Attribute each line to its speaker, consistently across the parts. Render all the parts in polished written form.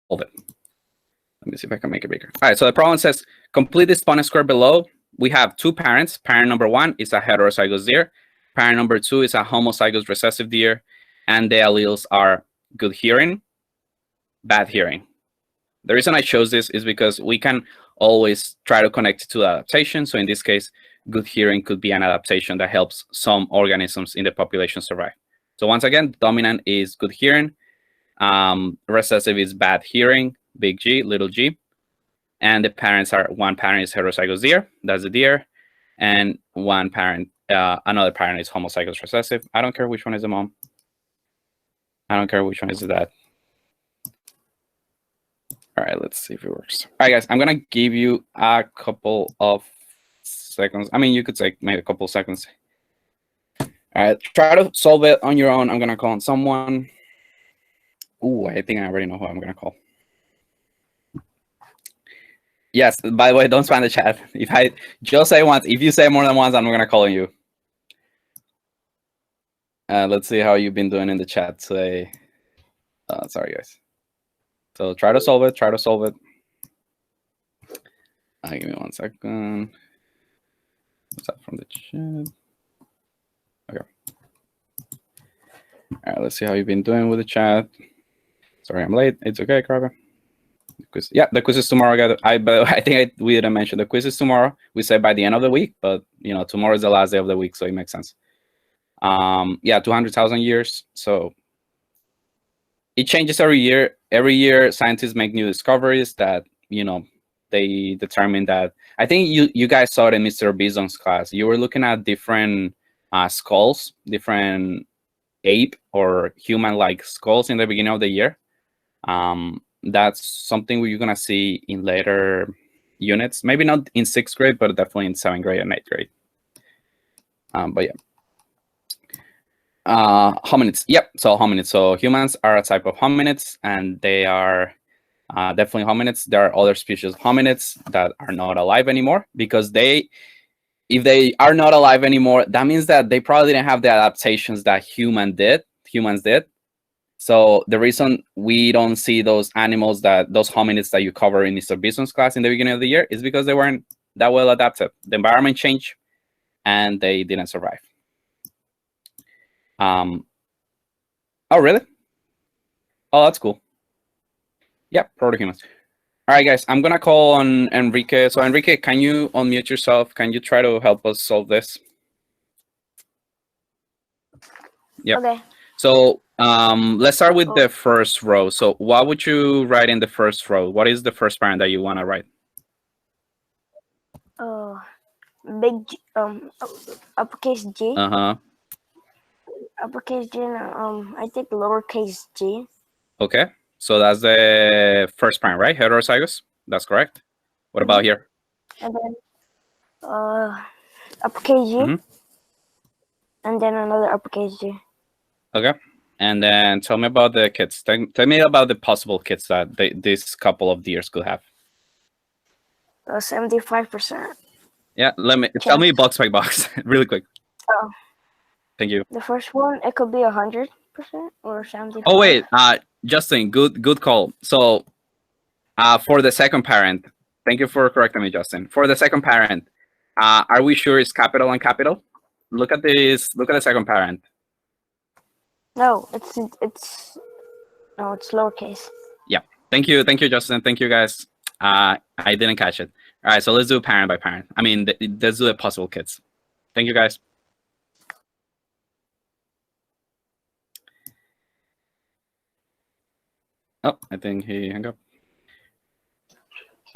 Speaker 1: Hold it. Let me see if I can make it bigger. All right, so the problem says, complete this Punnett square below. We have two parents. Parent number one is a heterozygous deer. Parent number two is a homozygous recessive deer. And the alleles are good hearing, bad hearing. The reason I chose this is because we can always try to connect it to adaptation. So in this case, good hearing could be an adaptation that helps some organisms in the population survive. So once again, dominant is good hearing. Recessive is bad hearing, big G, little g. And the parents are, one parent is heterozygous deer, that's the deer. And one parent, another parent is homozygous recessive. I don't care which one is the mom. I don't care which one is the dad. All right, let's see if it works. All right, guys, I'm gonna give you a couple of seconds. I mean, you could take maybe a couple of seconds. All right, try to solve it on your own. I'm gonna call on someone. Ooh, I think I already know who I'm gonna call. Yes, by the way, don't spam the chat. If I just say once, if you say more than once, I'm gonna call on you. Let's see how you've been doing in the chat today. Sorry, guys. So try to solve it. Try to solve it. Give me 1 second. What's that from the chat? Okay. All right, let's see how you've been doing with the chat. Sorry, I'm late. It's okay, Carver. Quiz. Yeah, the quiz is tomorrow. But I think we didn't mention the quiz is tomorrow. We said by the end of the week, but you know, tomorrow is the last day of the week, so it makes sense. Yeah, 200,000 years. So it changes every year. Every year, scientists make new discoveries that, you know, they determine that. I think you guys saw it in Mr. Bison's class. You were looking at different skulls, different ape or human-like skulls in the beginning of the year. That's something you're gonna see in later units. Maybe not in 6th grade, but definitely in 7th grade and 8th grade. But yeah. Hominids. Yep. So hominids. So humans are a type of hominids, and they are definitely hominids. There are other species of hominids that are not alive anymore because if they are not alive anymore, that means that they probably didn't have the adaptations that humans did. So the reason we don't see those animals, those hominids that you cover in Mr. Bison's class in the beginning of the year, is because they weren't that well adapted. The environment changed, and they didn't survive. Oh, really? Oh, that's cool. Yeah, proto-humans. All right, guys, I'm gonna call on Enrique. So Enrique, can you unmute yourself? Can you try to help us solve this? Yeah. Okay. So let's start with the first row. So what would you write in the first row? What is the first parent that you want to write?
Speaker 2: Big G, uppercase G. Uppercase G and I think lowercase g.
Speaker 1: Okay, so that's the first parent, right? Heterozygous. That's correct. What about here?
Speaker 2: And then uppercase G. And then another uppercase G.
Speaker 1: Okay, and then tell me about the kids. Tell me about the possible kids that this couple of deers could have.
Speaker 2: 75%.
Speaker 1: Yeah, tell me box by box, really quick.
Speaker 2: Oh.
Speaker 1: Thank you.
Speaker 2: The first one, it could be 100% or 75%.
Speaker 1: Oh wait, Justin, good call. So, for the second parent, thank you for correcting me, Justin. For the second parent, are we sure it's capital and capital? Look at this. Look at the second parent.
Speaker 2: No, it's lowercase.
Speaker 1: Yeah. Thank you, Justin. Thank you, guys. I didn't catch it. All right, so let's do parent by parent. I mean, let's do the possible kids. Thank you, guys. Oh, I think he hung up.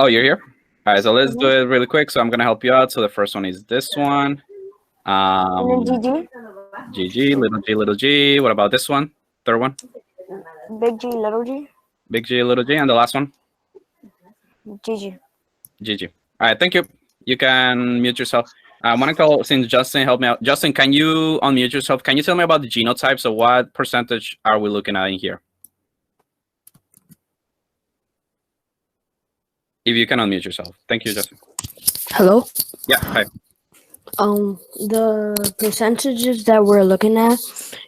Speaker 1: Oh, you're here? All right, so let's do it really quick. So I'm going to help you out. So the first one is this one.
Speaker 2: And then GG.
Speaker 1: GG, little g. What about this one? Third one?
Speaker 2: Big G, little g.
Speaker 1: Big G, little g. And the last one?
Speaker 2: GG.
Speaker 1: GG. All right, thank you. You can mute yourself. I want to call, since Justin helped me out. Justin, can you unmute yourself? Can you tell me about the genotype? So what percentage are we looking at in here? If you can unmute yourself. Thank you, Justin.
Speaker 3: Hello?
Speaker 1: Yeah, hi.
Speaker 3: The percentages that we're looking at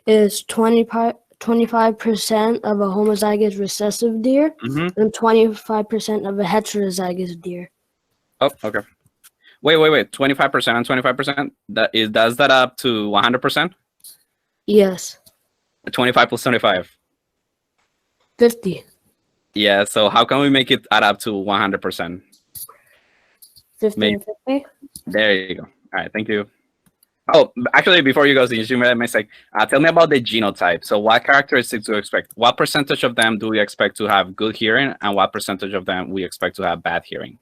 Speaker 3: is 25%
Speaker 2: 25% of a homozygous recessive deer
Speaker 1: Mm-hmm.
Speaker 2: and 25% of a heterozygous deer.
Speaker 1: Oh, okay. Wait. 25% and 25%. Does that up to 100%?
Speaker 2: Yes.
Speaker 1: 25 plus 25.
Speaker 2: 50.
Speaker 1: Yeah. So how can we make it add up to 100%?
Speaker 2: 50 and 50.
Speaker 1: There you go. All right. Thank you. Oh, actually, before you go, since you made a mistake, tell me about the genotype. So what characteristics do you expect? What percentage of them do we expect to have good hearing, and what percentage of them we expect to have bad hearing?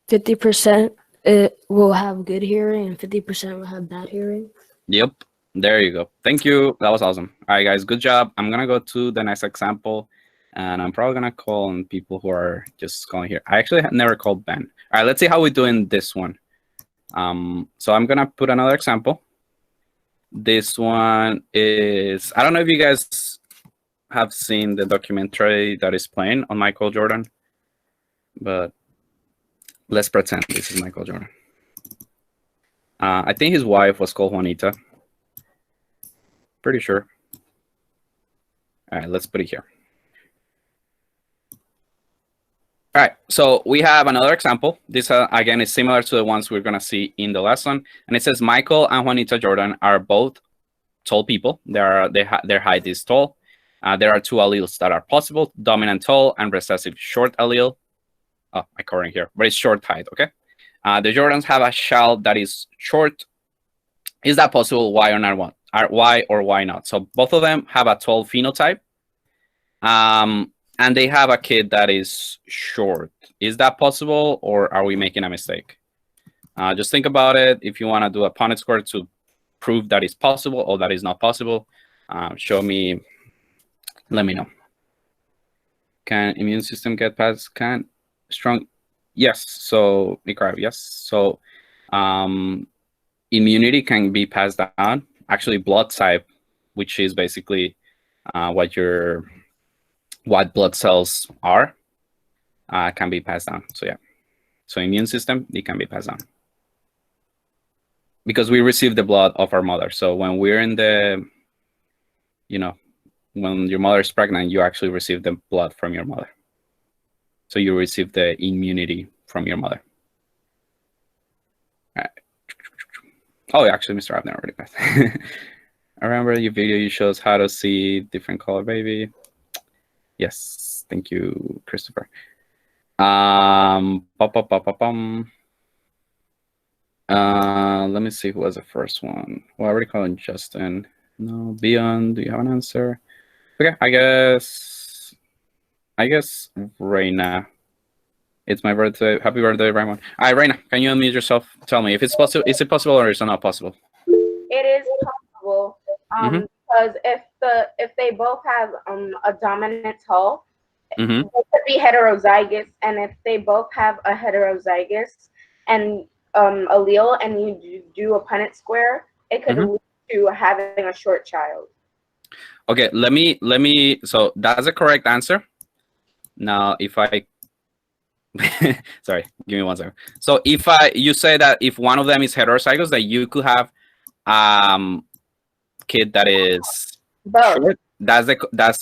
Speaker 2: 50% it will have good hearing and 50% will have bad hearing.
Speaker 1: Yep. There you go. Thank you. That was awesome. All right, guys. Good job. I'm going to go to the next example, and I'm probably going to call on people who are just calling here. I actually have never called Ben. All right, let's see how we do in this one. So I'm going to put another example. This one is, I don't know if you guys have seen the documentary that is playing on Michael Jordan, but let's pretend this is Michael Jordan. I think his wife was called Juanita. Pretty sure. All right, let's put it here. All right, so we have another example. This, again, is similar to the ones we're going to see in the lesson. And it says Michael and Juanita Jordan are both tall people. Their height is tall. There are two alleles that are possible, dominant tall and recessive short allele. Oh, I covered it here, but it's short height, okay? The Jordans have a child that is short. Is that possible? Why or not? Why or why not? So both of them have a tall phenotype. And they have a kid that is short. Is that possible, or are we making a mistake? Just think about it. If you want to do a Punnett score to prove that it's possible or that is not possible, show me, let me know. Can immune system get past, strong? Yes, so, yes. So immunity can be passed down. Actually, blood type, which is basically what blood cells are, can be passed down. So yeah, so immune system, it can be passed down because we receive the blood of our mother. So when we're in the, when your mother is pregnant, you actually receive the blood from your mother. So you receive the immunity from your mother. All right. Oh, actually, Mr. Abner already passed. I remember your video you shows how to see different color baby. Yes, thank you, Christopher. Let me see who was the first one. Well, I already called him Justin. No, Beyond, do you have an answer? Okay, I guess Reina. It's my birthday. Happy birthday, Raymond. All right, Reina, can you unmute yourself? Tell me if it's possible. Is it possible or is it not possible?
Speaker 3: It is possible. Because if they both have a dominant tall, they could be heterozygous, and if they both have a heterozygous and allele, and you do a Punnett square, it could lead to having a short child.
Speaker 1: Okay, let me. So that's the correct answer. Now, if I, sorry, give me 1 second. So if you say that if one of them is heterozygous, that you could have kid that is short. That's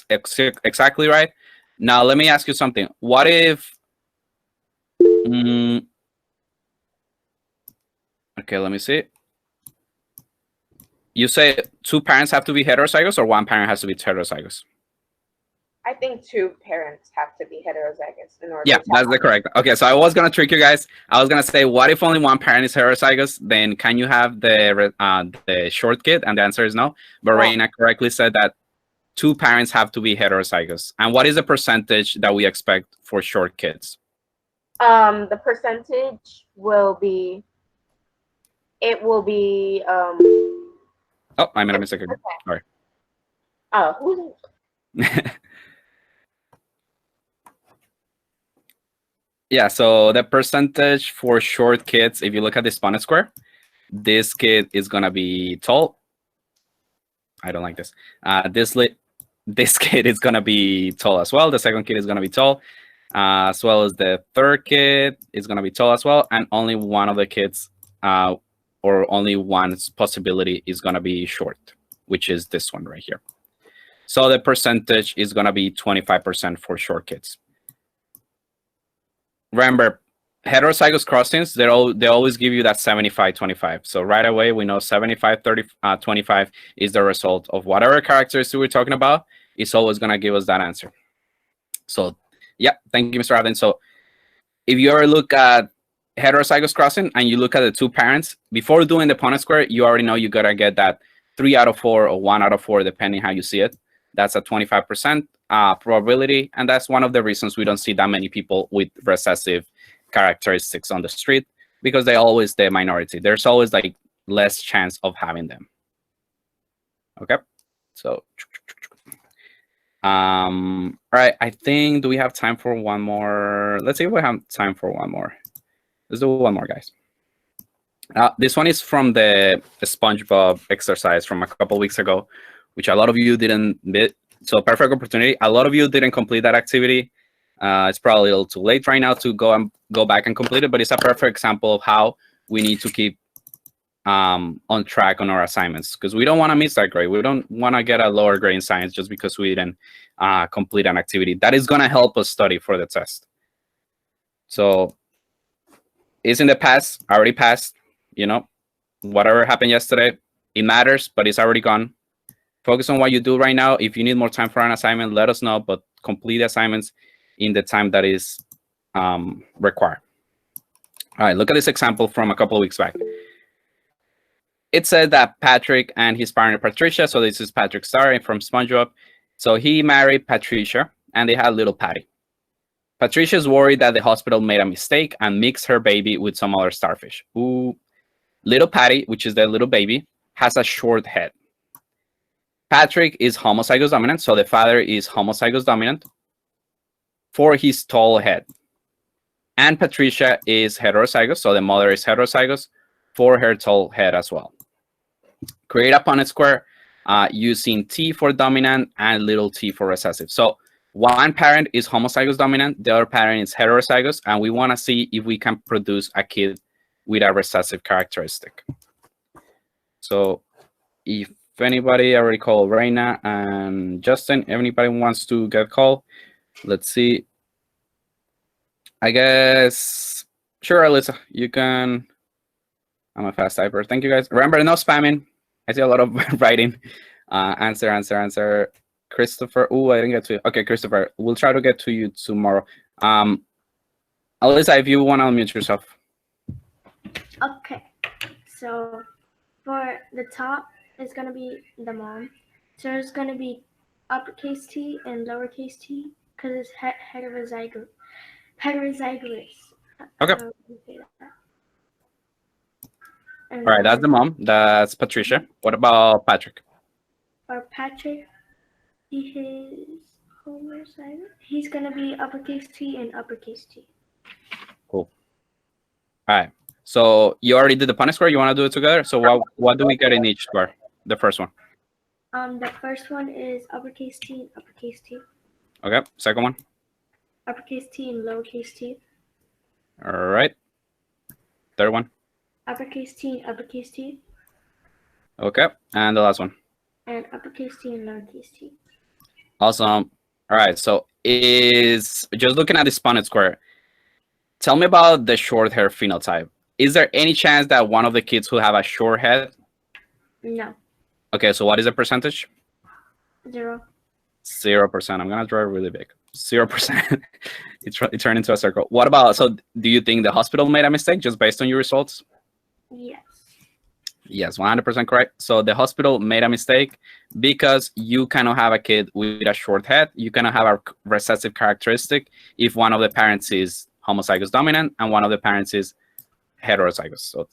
Speaker 1: exactly right. Now let me ask you something. What if okay, let me see. You say two parents have to be heterozygous or one parent has to be heterozygous?
Speaker 3: I think two parents have to be heterozygous in order.
Speaker 1: Yeah, that's the correct. Okay, so I was gonna trick you guys. I was gonna say, what if only one parent is heterozygous? Then can you have the short kid? And the answer is no. But Reina correctly said that two parents have to be heterozygous. And what is the percentage that we expect for short kids?
Speaker 3: The percentage will be. It will be.
Speaker 1: Oh, I made a mistake again. Sorry.
Speaker 3: Oh, who's it?
Speaker 1: Yeah, so the percentage for short kids, if you look at this Punnett square, this kid is gonna be tall. I don't like this. This kid is gonna be tall as well. The second kid is gonna be tall, as well as the third kid is gonna be tall as well. And only one of the kids, or only one's possibility is gonna be short, which is this one right here. So the percentage is going to be 25% for short kids. Remember, heterozygous crossings, they always give you that 75-25. So right away, we know 75-25 is the result of whatever characteristic we're talking about. It's always going to give us that answer. So yeah, thank you, Mr. Avden. So if you ever look at heterozygous crossing and you look at the two parents, before doing the Punnett square, you already know you got to get that 3 out of 4 or 1 out of 4, depending how you see it. That's a 25% probability. And that's one of the reasons we don't see that many people with recessive characteristics on the street, because they're always the minority. There's always like less chance of having them. Okay, so all right, I think, do we have time for one more? Let's see if we have time for one more. Let's do one more, guys. This one is from the SpongeBob exercise from a couple weeks ago, which a lot of you didn't. So perfect opportunity. A lot of you didn't complete that activity. It's probably a little too late right now to go back and complete it, but it's a perfect example of how we need to keep on track on our assignments, because we don't want to miss that grade. We don't want to get a lower grade in science just because we didn't complete an activity that is going to help us study for the test. So it's in the past, already passed. You know, whatever happened yesterday, it matters, but it's already gone. Focus on what you do right now. If you need more time for an assignment, let us know, but complete the assignments in the time that is required. All right, look at this example from a couple of weeks back. It said that Patrick and his partner Patricia, so this is Patrick Star from SpongeBob. So he married Patricia and they had little Patty. Patricia's worried that the hospital made a mistake and mixed her baby with some other starfish. Ooh. Little Patty, which is the little baby, has a short head. Patrick is homozygous dominant, so the father is homozygous dominant for his tall head. And Patricia is heterozygous, so the mother is heterozygous for her tall head as well. Create a Punnett square using T for dominant and little t for recessive. So one parent is homozygous dominant, the other parent is heterozygous, and we want to see if we can produce a kid with a recessive characteristic. So if anybody, I already called Reina and Justin, if anybody wants to get called, let's see. I guess, sure, Alyssa, you can. I'm a fast typer. Thank you, guys. Remember, no spamming. I see a lot of writing. Answer. Christopher. Oh, I didn't get to you. Okay, Christopher, we'll try to get to you tomorrow. Alyssa, if you want to unmute yourself.
Speaker 4: Okay, so for the top is going to be the mom. So it's going to be uppercase T and lowercase t because it's heterozygous.
Speaker 1: Okay.
Speaker 4: So
Speaker 1: All right, that's the mom. That's Patricia. What about Patrick?
Speaker 4: For Patrick, he's homozygous. He's going to be uppercase T and uppercase T.
Speaker 1: Cool. All right. So you already did the Punnett square. You want to do it together? So what do we get in each square? The first one.
Speaker 4: The first one is uppercase T and uppercase T.
Speaker 1: Okay. Second one.
Speaker 4: Uppercase T and lowercase t.
Speaker 1: All right. Third one.
Speaker 4: Uppercase T and uppercase t.
Speaker 1: Okay. And the last one.
Speaker 4: And uppercase T and lowercase t.
Speaker 1: Awesome. All right. So is just looking at this Punnett square. Tell me about the short hair phenotype. Is there any chance that one of the kids who have a short head?
Speaker 4: No.
Speaker 1: Okay. So what is the percentage?
Speaker 4: 0.
Speaker 1: 0%. I'm gonna draw it really big. 0%. It turned into a circle. What about? So do you think the hospital made a mistake just based on your results?
Speaker 4: Yes.
Speaker 1: Yes, 100% correct. So the hospital made a mistake because you cannot have a kid with a short head. You cannot have a recessive characteristic if one of the parents is homozygous dominant and one of the parents is heterozygous. So